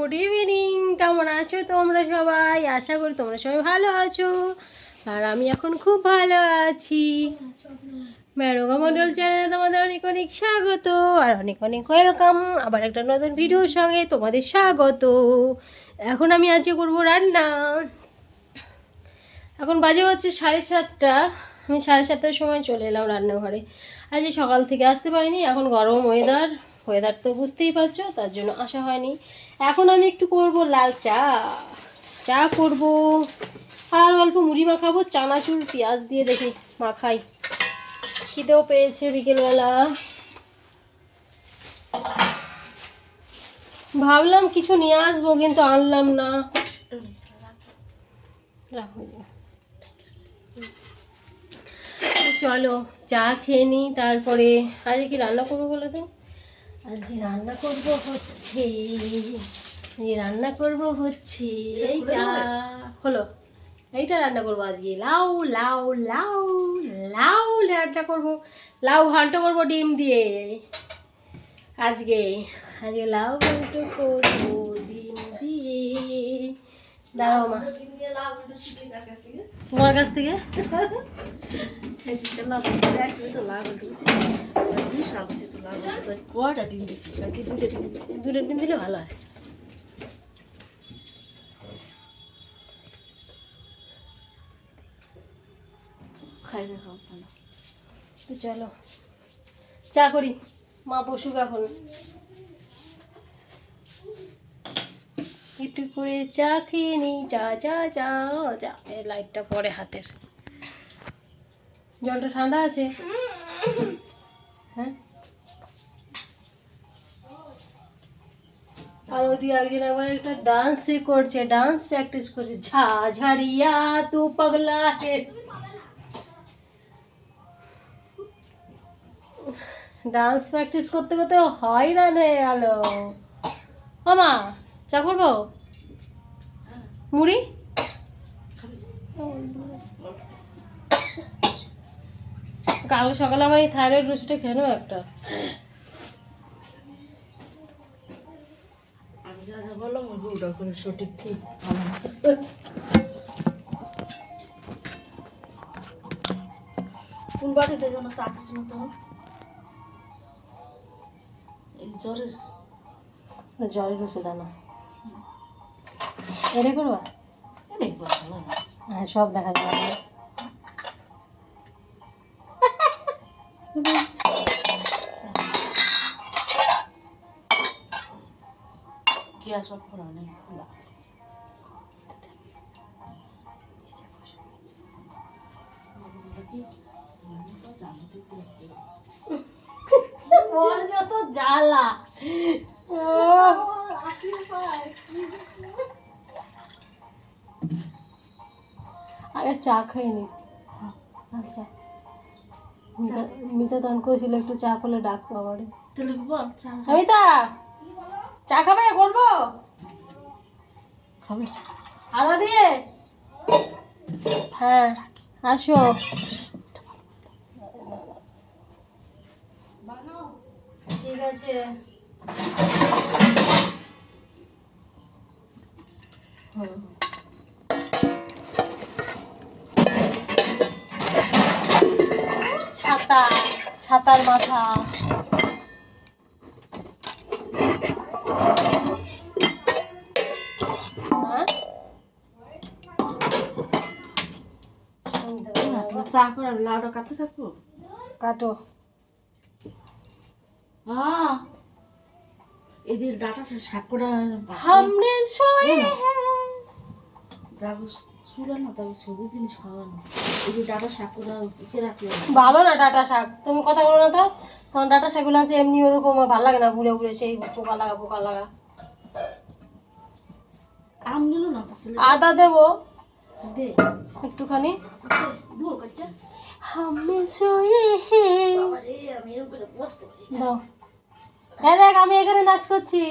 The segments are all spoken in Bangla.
Good evening. কেমন আছো তোমরা সবাই? আশা করি তোমরা সবাই ভালো আছো, আর আমি এখন খুব ভালো আছি। মেরোগা মন্ডল চ্যানেলে তোমাদের অনেক অনেক স্বাগত আর অনেক অনেক ওয়েলকাম। আবার একটা নতুন ভিডিওর সঙ্গে তোমাদের স্বাগত। এখন আমি আজকে করবো রান্না। এখন বাজে হচ্ছে 7:30। আমি 7:30টার সময় চলে এলাম রান্নাঘরে। আজকে সকাল থেকে আসতে পারিনি, এখন গরম ওয়েদার তো বুঝতেই পারছো, তার জন্য আসা হয়নি। এখন আমি একটু করব লাল চা করব, আর অল্প মুড়ি মাখাবো, চানাচুর পেঁয়াজ দিয়ে দেখি মাখাই। খিদেও পেয়েছে বিকেলবেলা, ভাবলাম কিছু নিয়ে আসবো কিন্তু আনলাম না। চলো চা খেয়ে নিই, তারপরে আজকে কি রান্না করবো বলো তো? আজকে রান্না করব হচ্ছে এইটা হলো, এইটা রান্না করবো আজকে। লাউ লাউ লাউ লাউ রান্না করবো, লাউ ঘন্ট করবো ডিম দিয়ে। আজকে লাউ ঘন্ট করবো ডিম দিয়ে। দাঁড়াও মা, তোমার কাছ থেকে দুটো ডিম দিলে ভালো হয়। তো চলো চা করি, মা বসুক এখন। একটু করে চা খেয়ে নিই। চা চা চা চা। এই লাইটটা পরে হাতের, জলটা ঠান্ডা আছে। হ্যাঁ, আর ওদিকে একজন আবার একটা ডান্স করছে, ডান্স প্র্যাকটিস করছে। ঝাঝারিয়া তু পাগলা হে। ডান্স প্র্যাকটিস করতে করতে হয়রান হয়ে গেল। মামা চা করবো, মুড়ি কালকে সকালে আমার এই থাইরয়েড ওষুধটা খেয়ে নেবো একটা। সঠিক ঠিক কোন বাড়িতে যেন চা খাচ্ছিল তোমার? এই জ্বরের ওষুধ আনা, এটা করবা? হ্যাঁ, সব দেখা যাবে। কি আর সব করা নেই। ওর যত জ্বালা, আগে চা খাই নি। আচ্ছা, মিতা তখন করেছিল একটু চা করলে ডাকতো আমার। মিতা চা খাবে? করবো খাবে আদা দিয়ে? হ্যাঁ আসো। ঠিক আছে, ছাতার মাথা। চা করে লাউটা কাটতে থাকবো। কাটো। হ্যাঁ, এই যে ডাটা শাক করে हमने सोए हैं যাবো শুলে না, তবে সবুজ জিনিস খাওয়ানো। এই যে ডাটা শাক করে রাখলে ভালো না। ডাটা শাক তুমি কথা বলো না তো, তখন ডাটা শাকগুলো আছে এমনি ওরকম ভালো লাগে না, বুড়ে বুড়ে সেই পোকা লাগা। আম নিল না, আদা দেবো একটুখানি। हमने सोए हैं দাও। হ্যাঁ দেখ, আমি এখানে নাচ করছি।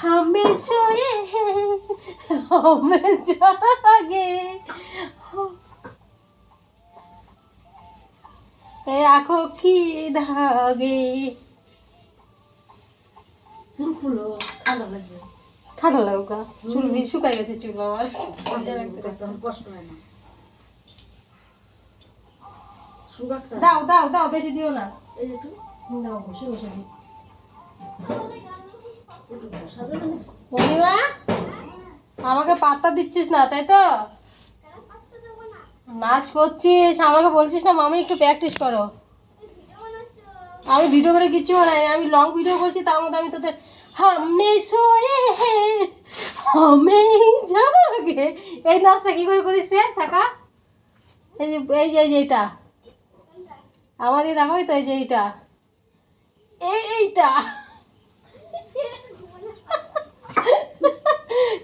हमें सोए हैं हमें जागे आंखों की धागे। চুল খুলো, ঠান্ডা লাগবে। ঠান্ডা লাগা চুল শুকাই গেছে চুল আমার তখন কষ্ট হয় না। সুগারটা দাও দাও দাও বেশি দিও না এই যে একটু দাও বসে বসে দিই একটু বসা যাবে না? পূর্ণিমা আমাকে পাত্তা দিচ্ছিস না তাই তো নাচ করছিস আমাকে বলছিস না মামি একটু প্র্যাকটিস করো আমি ভিডিও করে কিচ্ছু বানাই আমি লং ভিডিও করছি তার মধ্যে আমি তোদের হামনে সোয়ে হে হামে জাগে এই নাচটা কি করে করিস রে থাকা এই যে এইটা আমাদের দেখাই তো এই যে এইটা এইটা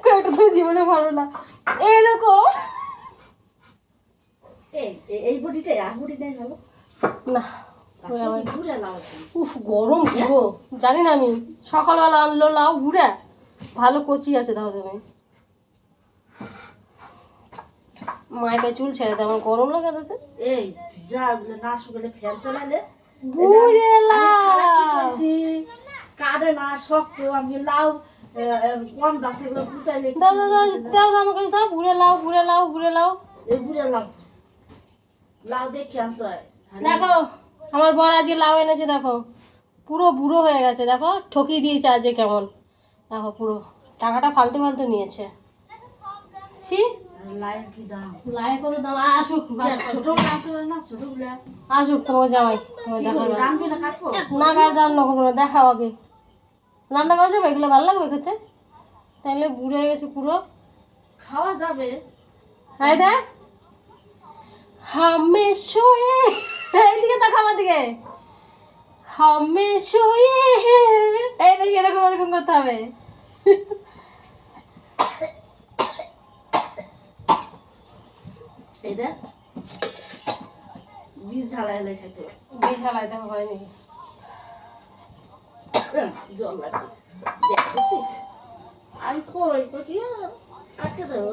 কয়টা তো জীবনে ভালো না এরকম এই বডিটাই আর বডি নাই ভালো না ঘুরে লাও আছে। উফ গরম কি গো জানি না আমি সকালবেলা আনলো লাউ ঘুরে ভালো কচি আছে দাও তুমি মায়ের চুল ছেড়ে দাও আমার গরম লাগে আছে এই ভিজা গুলো না শুকালে ফ্যান চালালে বুড়ে লাউ কাটে না শক্ত আমি লাউ কম দাম থেকে পুষাইলে দাও দাও দাও দাও দাও আমার কাছে দাও বুড়ে লাউ বুড়ে লাউ বুড়ে লাউ এই বুড়ে লাউ লাউ দেখে আনতে হয়। দেখো আমার বর আজকে লাউ এনেছে দেখো পুরো বুড়ো হয়ে গেছে দেখো ঠকিয়ে দিয়েছে আজকে কেমন দেখো পুরো টাকাটা ফালতু ফালতু নিয়েছে ছি লাউ কি দাম? লাইয়ের কত দাম আসুক ছোট কাটতে হয় না ছোটগুলা আসুক তোমার জামাই তোমার দেখাবে রানবে না কাটবো না কার রান্না করবো না দেখাও আগে রান্না করা যাবে এগুলো ভালো লাগবে খেতে তাহলে বুড়ো হয়ে গেছে পুরো খাওয়া যাবে। হাই দেখ হামে শোয়ে এইদিকে দেখো আমার দিকে হামে শোয়ে এই দেখি এরকম এরকম করতে হবে এই দেখ বীজ ঝালাই খাইতে হয়। বেশ হালাইতে হয়নি জল লাগবে দেখছিস আমি কই কি কাটতে দেবো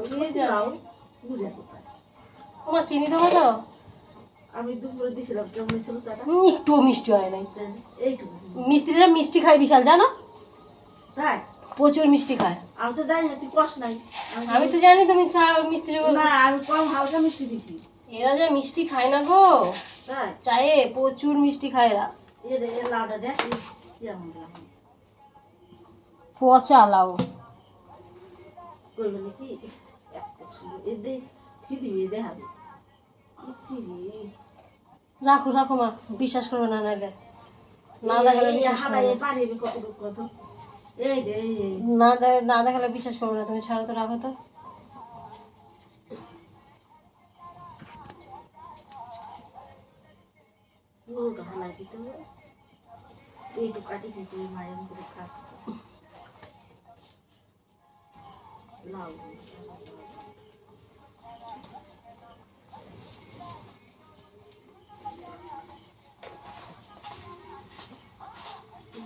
লাউ বুঝে কোথায় তোমার চিনি দেবো তো আমি দুপুরে দিয়েছিলাম কেমন ছিল চাটা একটু মিষ্টি হয় নাই এইটুকু মিস্ত্রিরা মিষ্টি খায় বিশাল জানো তাই প্রচুর মিষ্টি খায় আমি তো জানি না তুই কষ নাই আমি তো জানি তুমি চা মিস্ত্রি না আমি কম হালকা মিষ্টি দিছি এরা যা মিষ্টি খায় না গো তাই চায়ে প্রচুর মিষ্টি খায় এরা এর লাউটা দেখ কেমন লাগে পচা লাউ কইবে নাকি একটা ছিল এদে ঠিক দিবি দেখাবি ইচ্ছি রে রাখো রাখো মা বিশ্বাস করবে না নাহলে না দেখালে বিশ্বাস করবে না। পানির কত কত এই দে না দেখালে বিশ্বাস করবে না তুমি ছাড়ো তো রাখো তো পুরোটা হালাই দিতে হবে এইটু কাটি দিতে মায়ের মধ্যে খাস লাউ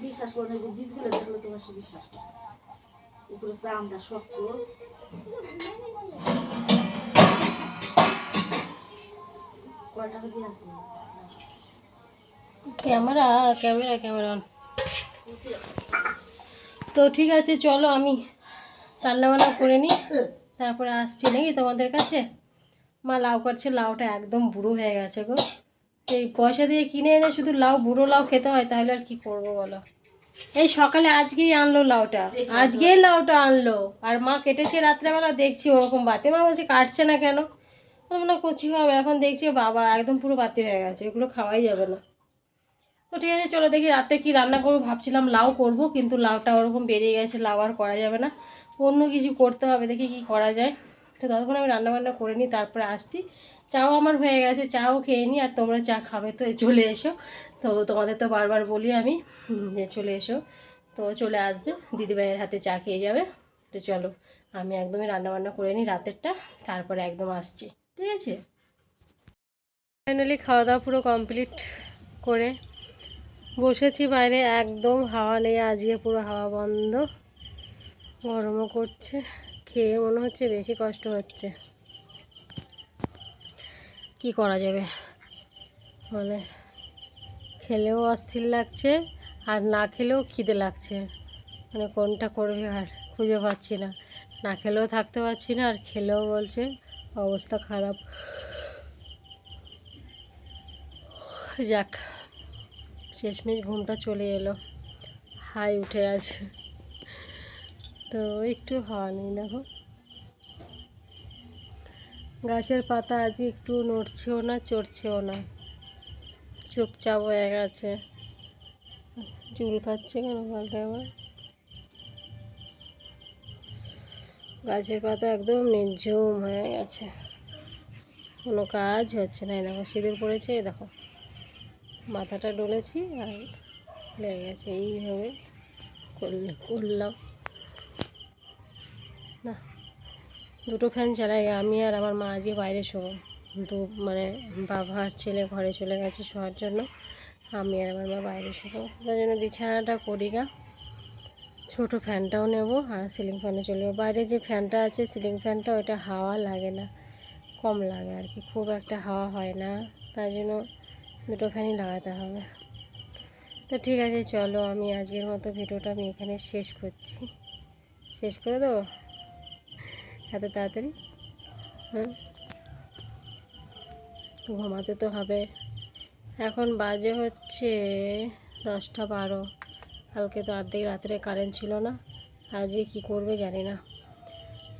বিশ্বাস করে না যে বীজগুলো দেখলে তোমার সে বিশ্বাস করে উপরে চামড়া শক্ত কয় টাকা দিয়ে আছে ক্যামেরা ক্যামেরা ক্যামেরা অন তো ঠিক আছে চলো আমি রান্নাবান্না করে নিই তারপরে আসছি নাকি তোমাদের কাছে মা লাউ কাটছে লাউটা একদম বুড়ো হয়ে গেছে গো এই পয়সা দিয়ে কিনে এনে শুধু লাউ বুড়ো লাউ খেতে হয় তাহলে আর কি করবো বলো এই সকালে আজকেই আনলো লাউটা আজকেই লাউটা আনলো আর মা কেটেছে রাত্রেবেলা দেখছি ওরকম বাতি মা বলছে কাটছে না কেন মনে কচি হবে এখন দেখছি বাবা একদম পুরো বাতি হয়ে গেছে এগুলো খাওয়াই যাবে না তো ঠিক আছে চলো দেখি রাতে কি রান্না করবো ভাবছিলাম লাউ করব কিন্তু লাউটা ওরকম বেরিয়ে গেছে লাউ আর করা যাবে না অন্য কিছু করতে হবে দেখি কি করা যায় তো ততক্ষণ আমি রান্নাবান্না করে নিই তারপরে আসছি চাও আমার হয়ে গেছে চাও খেয়ে নিই আর তোমরা চা খাবে তো চলে এসো তো তোমাদের তো বারবার বলি আমি যে চলে এসো তো চলে আসবে দিদিভাইয়ের হাতে চা খেয়ে যাবে তো চলো আমি একদমই রান্নাবান্না করে নিই রাতেরটা তারপরে একদম আসছি ঠিক আছে ফাইনালি খাওয়া দাওয়া পুরো কমপ্লিট করে বসেছি বাইরে একদম হাওয়া নেই আজকে পুরো হাওয়া বন্ধ গরমও করছে খেয়ে মনে হচ্ছে বেশি কষ্ট হচ্ছে কি করা যাবে মানে খেলেও অস্থির লাগছে আর না খেলেও খিদে লাগছে মানে কোনটা করবে আর খুঁজে পাচ্ছি না, না খেলেও থাকতে পারছি না, আর খেলেও বলছে অবস্থা খারাপ। যাক, শেষমেশ ঘুমটা চলে এলো, হাই উঠে আছে। তো একটু হাওয়া নেই, দেখো গাছের পাতা আজকে একটু নড়ছেও না চড়ছেও না, চুপচাপ হয়ে গেছে। চুল খাচ্ছে কেন পাল্টা আবার? গাছের পাতা একদম নির্ঝুম হয়ে গেছে, কোনো কাজ হচ্ছে না। দেখো সিঁদুর পড়েছে, দেখো মাথাটা ডলেছি আর লেগে গেছে, এইভাবে করলাম না। দুটো ফ্যান চালাই, আমি আর আমার মা আজকে বাইরে শোবো। মানে বাবা আর ছেলে ঘরে চলে গেছে শোয়ার জন্য, আমি আর আমার মা বাইরে শোবো। তার জন্য বিছানাটা করি না, ছোটো ফ্যানটাও নেব আর সিলিং ফ্যানে চলে যাবো। বাইরে যে ফ্যানটা আছে সিলিং ফ্যানটা, ওইটা হাওয়া লাগে না, কম লাগে আর কি, খুব একটা হাওয়া হয় না, তার জন্য দুটো ফ্যানই লাগাতে হবে। তো ঠিক আছে, চলো আমি আজকের মতো ভিডিওটা আমি এখানে শেষ করছি। শেষ করে দেবো এত তাড়াতাড়ি? হ্যাঁ, ঘুমাতে তো হবে। এখন বাজে হচ্ছে 10টা 12। কালকে তো অর্ধেক রাত্রে কারেন্ট ছিল না, আজকে কী করবে জানি না।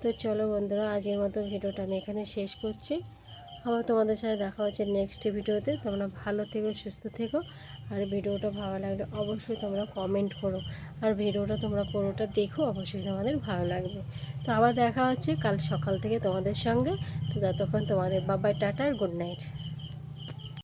তো চলো বন্ধুরা, আজকের মতো ভিডিওটা আমি এখানে শেষ করছি। আবার তোমাদের সাথে দেখা হচ্ছে নেক্সট ভিডিওতে। তোমরা ভালো থেকো, সুস্থ থেকো, আর ভিডিওটা ভালো লাগলে অবশ্যই তোমরা কমেন্ট করো, আর ভিডিওটা তোমরা পুরোটা দেখো, অবশ্যই তোমাদের ভালো লাগবে। তো আবার দেখা হচ্ছে কাল সকাল থেকে তোমাদের সঙ্গে। তো ততক্ষণ তোমাদের বাবাই, টাটা আর গুড নাইট।